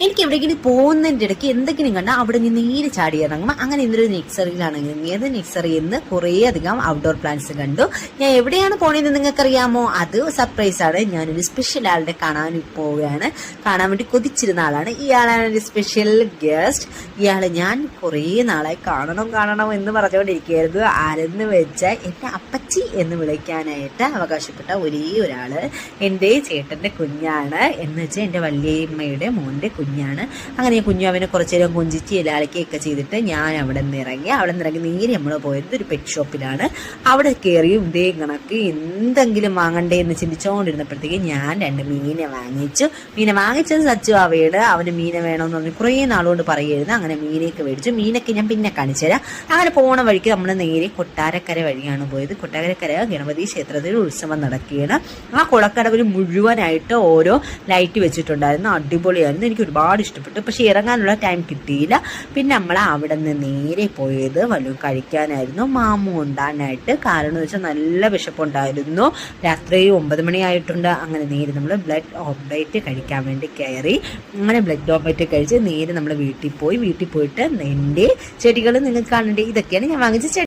എനിക്ക് എവിടെയെങ്കിലും പോകുന്നതിൻ്റെ ഇടയ്ക്ക് എന്തെങ്കിലും കണ്ടാൽ അവിടെ നിന്ന് നേരെ ചാടി ഇറങ്ങുമ്പോൾ അങ്ങനെ ഇന്നൊരു നെക്സറിയിലാണെങ്കിൽ ഏത് നെക്സറിയിൽ നിന്ന് കുറേ അധികം ഔട്ട്ഡോർ പ്ലാന്റ്സ് കണ്ടു. ഞാൻ എവിടെയാണ് പോണതെന്ന് നിങ്ങൾക്കറിയാമോ? അത് സർപ്രൈസാണ്. ഞാനൊരു സ്പെഷ്യൽ ആളുടെ കാണാൻ പോവുകയാണ്. കാണാൻ വേണ്ടി കൊതിച്ചിരുന്ന ആളാണ്. ഇയാളാണ് ഒരു സ്പെഷ്യൽ ഗസ്റ്റ്. ഇയാളെ ഞാൻ കുറേ നാളായി കാണണം എന്ന് പറഞ്ഞുകൊണ്ടിരിക്കുകയായിരുന്നു. ആരെന്ന് വെച്ചാൽ എന്നെ അപ്പച്ചി എന്ന് വിളിക്കാനായിട്ട് അവകാശപ്പെട്ട ഒരേ ഒരാള് എൻ്റെ ചേട്ടൻ്റെ കുഞ്ഞാണ്. എന്ന് വെച്ചാൽ എൻ്റെ വല്യമ്മയുടെ മോൻ്റെ കുഞ്ഞാണ്. അങ്ങനെ കുഞ്ഞു അവനെ കുറച്ചു നേരം കൊഞ്ചിച്ച് എല്ലാളിക്കുകയൊക്കെ ചെയ്തിട്ട് ഞാൻ അവിടെ നിന്ന് ഇറങ്ങി നേരെ നമ്മൾ പോയത് ഒരു പെറ്റ് ഷോപ്പിലാണ്. അവിടെ കയറിയും ഇതേ കണക്ക് എന്തെങ്കിലും വാങ്ങണ്ടേ എന്ന് ചിന്തിച്ചുകൊണ്ടിരുന്നപ്പോഴത്തേക്ക് ഞാൻ 2 മീനെ വാങ്ങിച്ചത് സച്ചുവാവയുടെ. അവന് മീനെ വേണമെന്ന് പറഞ്ഞ് കുറേ നാളുകൊണ്ട് പറയുമായിരുന്നു. അങ്ങനെ മീനൊക്കെ മേടിച്ചു. മീനൊക്കെ ഞാൻ പിന്നെ കാണിച്ചു തരാം. അങ്ങനെ പോണ വഴിക്ക് നമ്മൾ നേരെ കൊട്ടാരക്കര വഴിയാണ് പോയത്. കൊട്ടാരക്കര ഗണപതി ക്ഷേത്രത്തിൽ ഉത്സവം നടക്കുകയാണ്. ആ കുളക്കടവിൽ മുഴുവനായിട്ട് ഓരോ ലൈറ്റ് വെച്ചിട്ടുണ്ടായിരുന്നു. അടിപൊളിയായിരുന്നു. എനിക്ക് ഒരുപാട് ഇഷ്ടപ്പെട്ടു. പക്ഷെ ഇറങ്ങാനുള്ള ടൈം കിട്ടിയില്ല. പിന്നെ നമ്മൾ അവിടെ നിന്ന് നേരെ പോയത് വല്ലതും കഴിക്കാനായിരുന്നു, മാമു ഉണ്ടാനായിട്ട്. കാരണം എന്ന് വെച്ചാൽ നല്ല വിശപ്പുണ്ടായിരുന്നു. രാത്രി 9 മണിയായിട്ടുണ്ട്. അങ്ങനെ നേരെ നമ്മൾ ബ്ലഡ് ഓംലേറ്റ് കഴിക്കാൻ വേണ്ടി കയറി. അങ്ങനെ ബ്ലഡ് ഓംലേറ്റ് കഴിച്ച് നേരെ നമ്മൾ വീട്ടിൽ പോയിട്ട് എൻ്റെ ചെടികൾ നിങ്ങൾക്ക് കാണണ്ടേ. ഇതൊക്കെയാണ് ഞാൻ വാങ്ങിച്ച ചെടി.